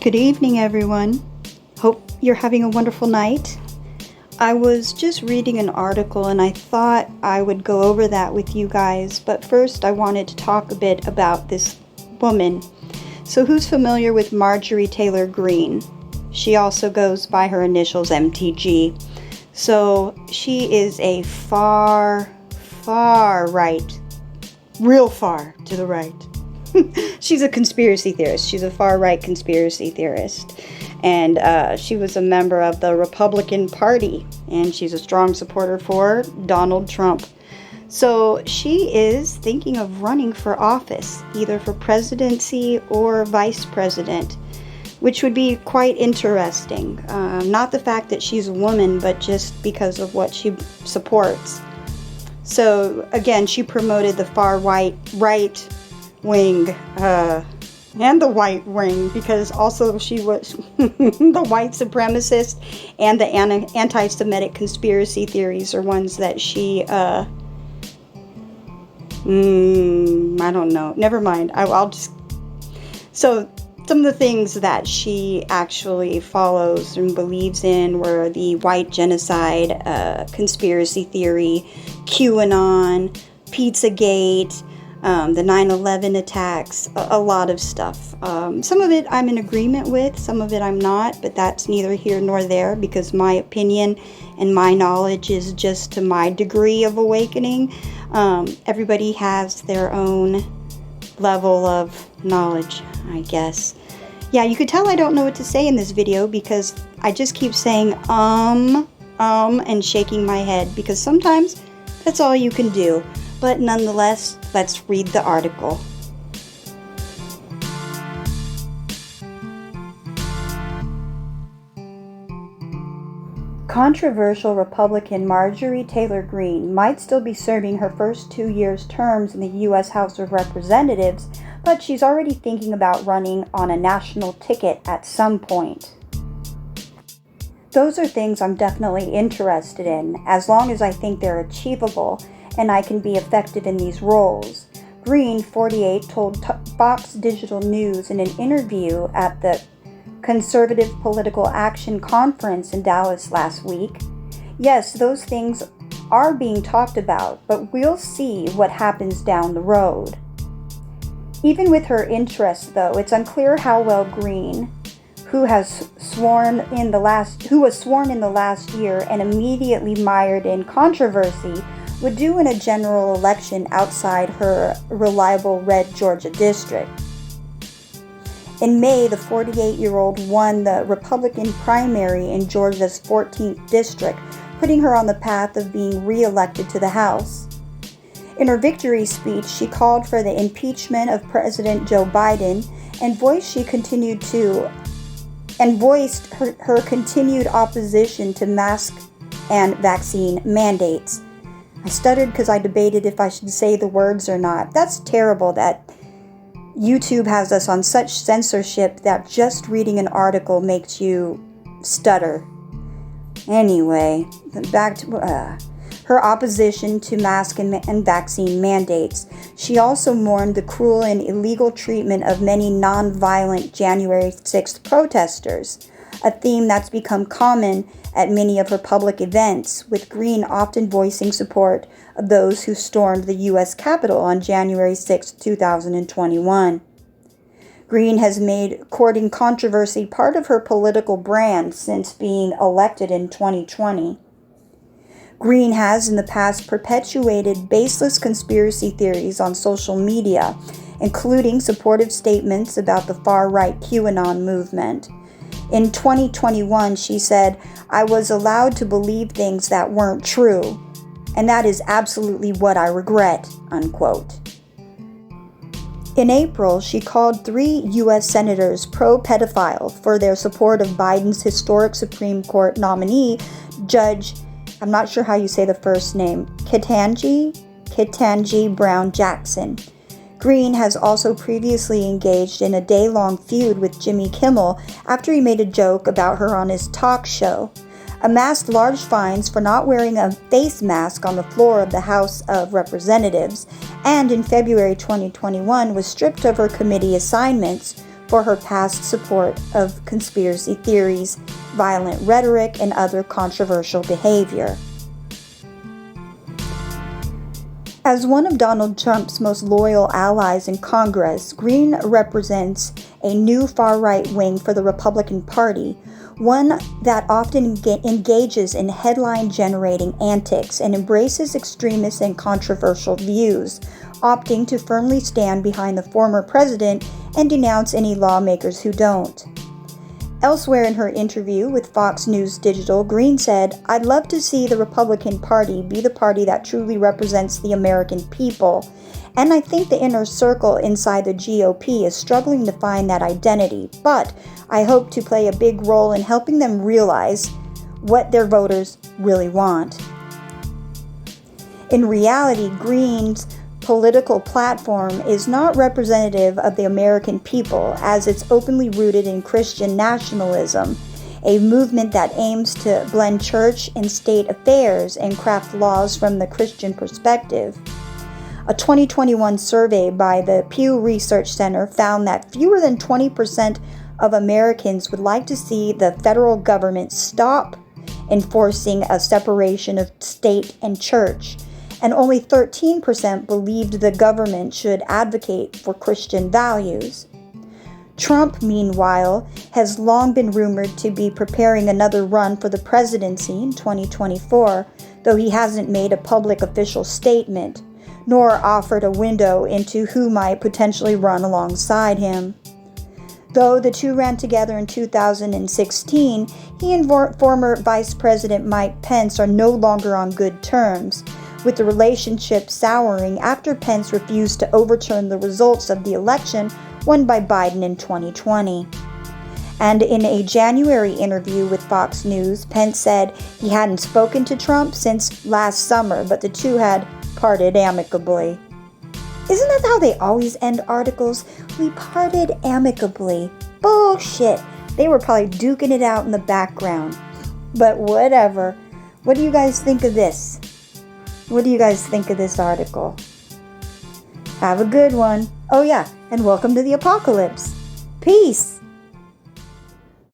Good evening, everyone. Hope you're having a wonderful night. I was just reading an article and I thought I would go over that with you guys, but first I wanted to talk a bit about this woman. So who's familiar with Marjorie Taylor Greene? She also goes by her initials MTG. So she is a far right, real far to the right. She's a conspiracy theorist. She's a far-right conspiracy theorist. And she was a member of the Republican Party. And she's a strong supporter for Donald Trump. So she is thinking of running for office, either for presidency or vice president, which would be quite interesting. Not the fact that she's a woman, but just because of what she supports. So, again, she promoted the right wing and the white wing, because also she was the white supremacist and the anti-Semitic conspiracy theories are ones that she I don't know, never mind. I'll just, so some of the things that she actually follows and believes in were the white genocide conspiracy theory, QAnon, Pizzagate, the 9/11 attacks, a lot of stuff. Some of it I'm in agreement with, some of it I'm not, but that's neither here nor there, because my opinion and my knowledge is just to my degree of awakening. Everybody has their own level of knowledge, I guess. Yeah, you could tell I don't know what to say in this video because I just keep saying and shaking my head, because sometimes that's all you can do. But nonetheless, let's read the article. Controversial Republican Marjorie Taylor Greene might still be serving her first 2 years terms in the U.S. House of Representatives, but she's already thinking about running on a national ticket at some point. Those are things I'm definitely interested in, as long as I think they're achievable and I can be effective in these roles. Greene, 48, told Fox Digital News in an interview at the Conservative Political Action Conference in Dallas last week, "Yes, those things are being talked about, but we'll see what happens down the road." Even with her interests, though, it's unclear how well Greene, who was sworn in the last year and immediately mired in controversy, would do in a general election outside her reliable red Georgia district. In May, the 48-year-old won the Republican primary in Georgia's 14th district, putting her on the path of being re-elected to the House. In her victory speech, she called for the impeachment of President Joe Biden and voiced her continued opposition to mask and vaccine mandates. I stuttered because I debated if I should say the words or not. That's terrible that YouTube has us on such censorship that just reading an article makes you stutter. Anyway, back to her opposition to mask and vaccine mandates. She also mourned the cruel and illegal treatment of many non-violent January 6th protesters, a theme that's become common at many of her public events, with Greene often voicing support of those who stormed the U.S. Capitol on January 6, 2021. Greene has made courting controversy part of her political brand since being elected in 2020. Greene has in the past perpetuated baseless conspiracy theories on social media, including supportive statements about the far-right QAnon movement. In 2021, she said, "I was allowed to believe things that weren't true, and that is absolutely what I regret," unquote. In April, she called 3 U.S. senators pro-pedophile for their support of Biden's historic Supreme Court nominee, Judge, I'm not sure how you say the first name, Ketanji Brown Jackson. Greene has also previously engaged in a day-long feud with Jimmy Kimmel after he made a joke about her on his talk show, amassed large fines for not wearing a face mask on the floor of the House of Representatives, and in February 2021 was stripped of her committee assignments for her past support of conspiracy theories, violent rhetoric, and other controversial behavior. As one of Donald Trump's most loyal allies in Congress, Greene represents a new far-right wing for the Republican Party, one that often engages in headline-generating antics and embraces extremist and controversial views, opting to firmly stand behind the former president and denounce any lawmakers who don't. Elsewhere in her interview with Fox News Digital, Greene said, "I'd love to see the Republican Party be the party that truly represents the American people. And I think the inner circle inside the GOP is struggling to find that identity, but I hope to play a big role in helping them realize what their voters really want." In reality, Greene's political platform is not representative of the American people, as it's openly rooted in Christian nationalism, a movement that aims to blend church and state affairs and craft laws from the Christian perspective. A 2021 survey by the Pew Research Center found that fewer than 20% of Americans would like to see the federal government stop enforcing a separation of state and church, and only 13% believed the government should advocate for Christian values. Trump, meanwhile, has long been rumored to be preparing another run for the presidency in 2024, though he hasn't made a public official statement, nor offered a window into who might potentially run alongside him. Though the two ran together in 2016, he and former Vice President Mike Pence are no longer on good terms, with the relationship souring after Pence refused to overturn the results of the election won by Biden in 2020. And in a January interview with Fox News, Pence said he hadn't spoken to Trump since last summer, but the two had parted amicably. Isn't that how they always end articles? We parted amicably. Bullshit. They were probably duking it out in the background. But whatever. What do you guys think of this? What do you guys think of this article? Have a good one. Oh yeah, and welcome to the apocalypse. Peace.